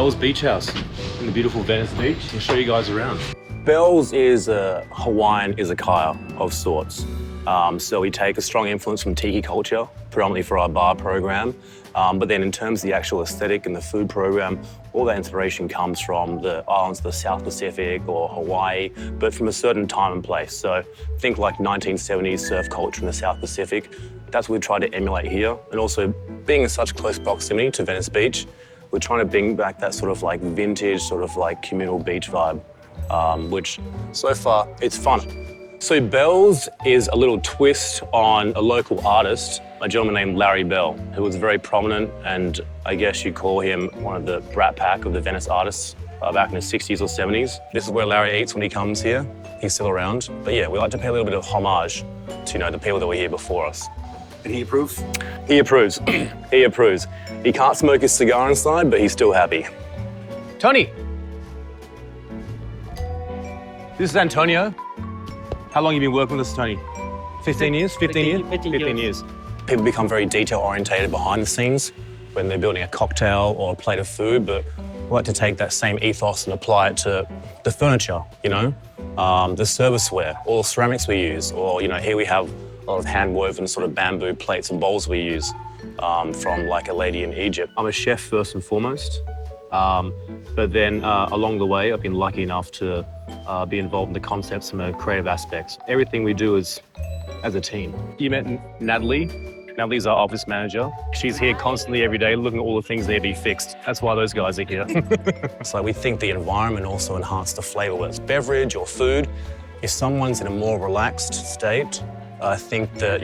Bell's Beach House in the beautiful Venice Beach. I'll show you guys around. Bell's is a Hawaiian izakaya of sorts. So we take a strong influence from tiki culture, predominantly for our bar program. But then in terms of the actual aesthetic and the food program, all that inspiration comes from the islands of the South Pacific or Hawaii, but from a certain time and place. So think like 1970s surf culture in the South Pacific. That's what we try to emulate here. And also being in such close proximity to Venice Beach, we're trying to bring back that sort of like vintage, sort of like communal beach vibe, which so far it's fun. So Bell's is a little twist on a local artist, a gentleman named Larry Bell, who was very prominent, and I guess you'd call him one of the brat pack of the Venice artists back in the 60s or 70s. This is where Larry eats when he comes here. He's still around. But yeah, we like to pay a little bit of homage to, the people that were here before us. And he approves? He approves. He approves. He can't smoke his cigar inside, but he's still happy. Tony. This is Antonio. How long have you been working with us, Tony? 15 years? 15 years? 15 years. People become very detail-orientated behind the scenes when they're building a cocktail or a plate of food, but we like to take that same ethos and apply it to the furniture, the serviceware, all the ceramics we use, or, here we have a lot of hand-woven sort of bamboo plates and bowls we use from like a lady in Egypt. I'm a chef first and foremost, but then along the way, I've been lucky enough to be involved in the concepts and the creative aspects. Everything we do is as a team. You met Natalie. Natalie's our office manager. She's here constantly every day looking at all the things that need to be fixed. That's why those guys are here. It's like we think the environment also enhances the flavor, whether it's beverage or food. If someone's in a more relaxed state, I think that,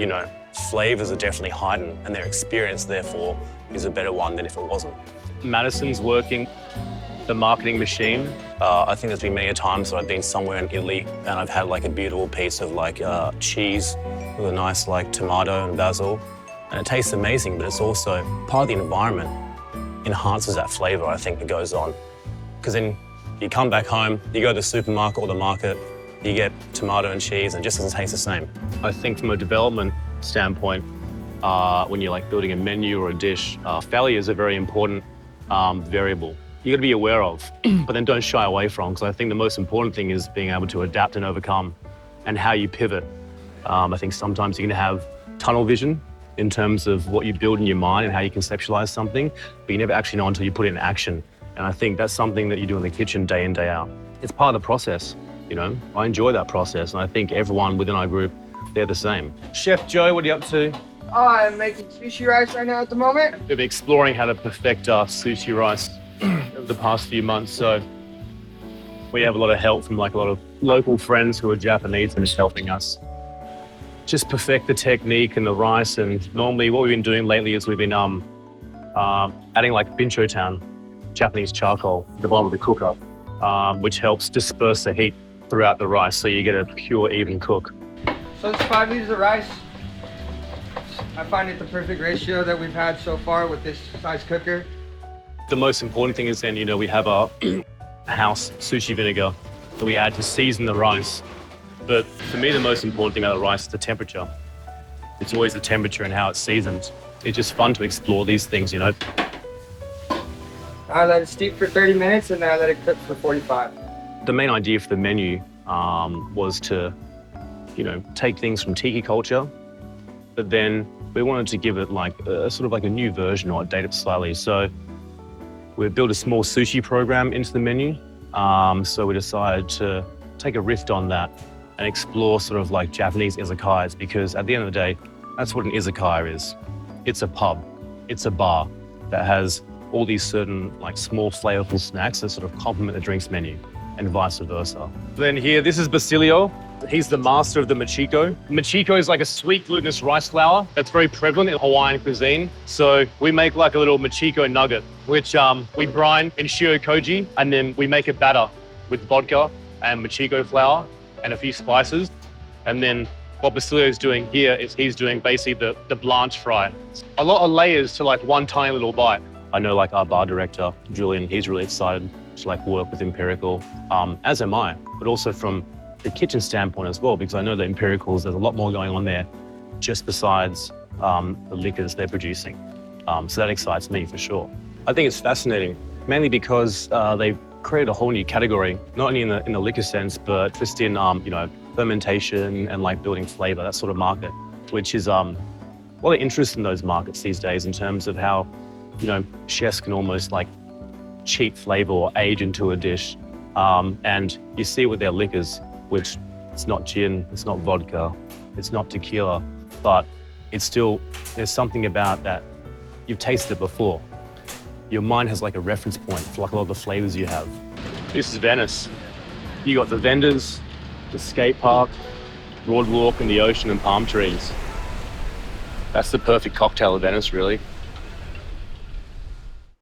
flavors are definitely heightened and their experience, therefore, is a better one than if it wasn't. Madison's working the marketing machine. I think there's been many times that I've been somewhere in Italy and I've had like a beautiful piece of like cheese with a nice like tomato and basil. And it tastes amazing, but it's also part of the environment enhances that flavor, I think, that goes on. Because then you come back home, you go to the supermarket or the market, you get tomato and cheese and it just doesn't taste the same. I think from a development standpoint, when you're like building a menu or a dish, failure is a very important variable. You got to be aware of, but then don't shy away from, because I think the most important thing is being able to adapt and overcome and how you pivot. I think sometimes you can have tunnel vision in terms of what you build in your mind and how you conceptualize something, but you never actually know until you put it in action. And I think that's something that you do in the kitchen day in, day out. It's part of the process, I enjoy that process, and I think everyone within our group, they're the same. Chef Joe, what are you up to? I'm making sushi rice right now at the moment. We've been exploring how to perfect our sushi rice over the past few months, so we have a lot of help from like a lot of local friends who are Japanese and just helping us just perfect the technique and the rice. And normally what we've been doing lately is we've been adding like binchotan, Japanese charcoal, at the bottom of the cooker, which helps disperse the heat throughout the rice so you get a pure, even cook. So it's 5 liters of rice. I find it the perfect ratio that we've had so far with this size cooker. The most important thing is then, we have our house sushi vinegar that we add to season the rice. But for me, the most important thing about the rice is the temperature. It's always the temperature and how it's seasoned. It's just fun to explore these things, I let it steep for 30 minutes and then I let it cook for 45. The main idea for the menu was to, take things from tiki culture, but then we wanted to give it like a sort of like a new version or update it slightly. So we built a small sushi program into the menu. So we decided to take a riff on that and explore sort of like Japanese izakayas, because at the end of the day, that's what an izakaya is. It's a pub, it's a bar that has all these certain like small flavorful snacks that sort of complement the drinks menu and vice versa. Then here, this is Basilio. He's the master of the machiko. Machiko is like a sweet glutinous rice flour that's very prevalent in Hawaiian cuisine. So we make like a little machiko nugget, which we brine in shio-koji, and then we make a batter with vodka and machiko flour and a few spices. And then what Basilio's doing here is he's doing basically the blanch fry. A lot of layers to like one tiny little bite. I know like our bar director, Julien, he's really excited to like work with Empirical, as am I, but also from the kitchen standpoint as well, because I know that Empiricals, there's a lot more going on there just besides the liquors they're producing. So that excites me for sure. I think it's fascinating mainly because they've created a whole new category, not only in the liquor sense, but just in fermentation and like building flavor, that sort of market, which is a lot of interest in those markets these days in terms of how chefs can almost like cheat flavor or age into a dish. And you see with their liquors, which it's not gin, it's not vodka, it's not tequila, but it's still, there's something about that you've tasted it before. Your mind has like a reference point for like a lot of the flavors you have. This is Venice. You got the vendors, the skate park, boardwalk and the ocean and palm trees. That's the perfect cocktail of Venice, really.